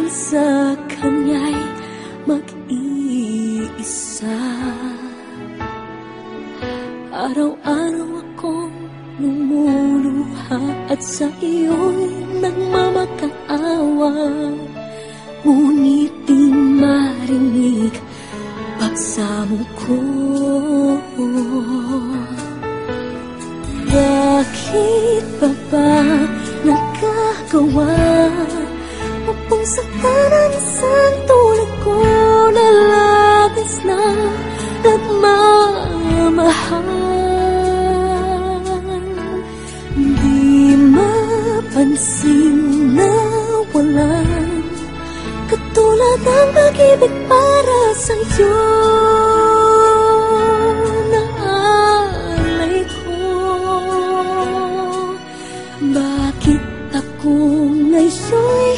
sa kanya'y mag-iisa. Araw-araw akong lumuluha at sa iyo'y nagmamakaawa, ngunit di marinig pagsamo ko. Bakit pa ba nagkagawa upang saktan ang isang tulad ko na labis na nagmamahal? Di mapansin na walang katulad ang pag-ibig para sa'yo na alay ko. Bakit ako ngayon'y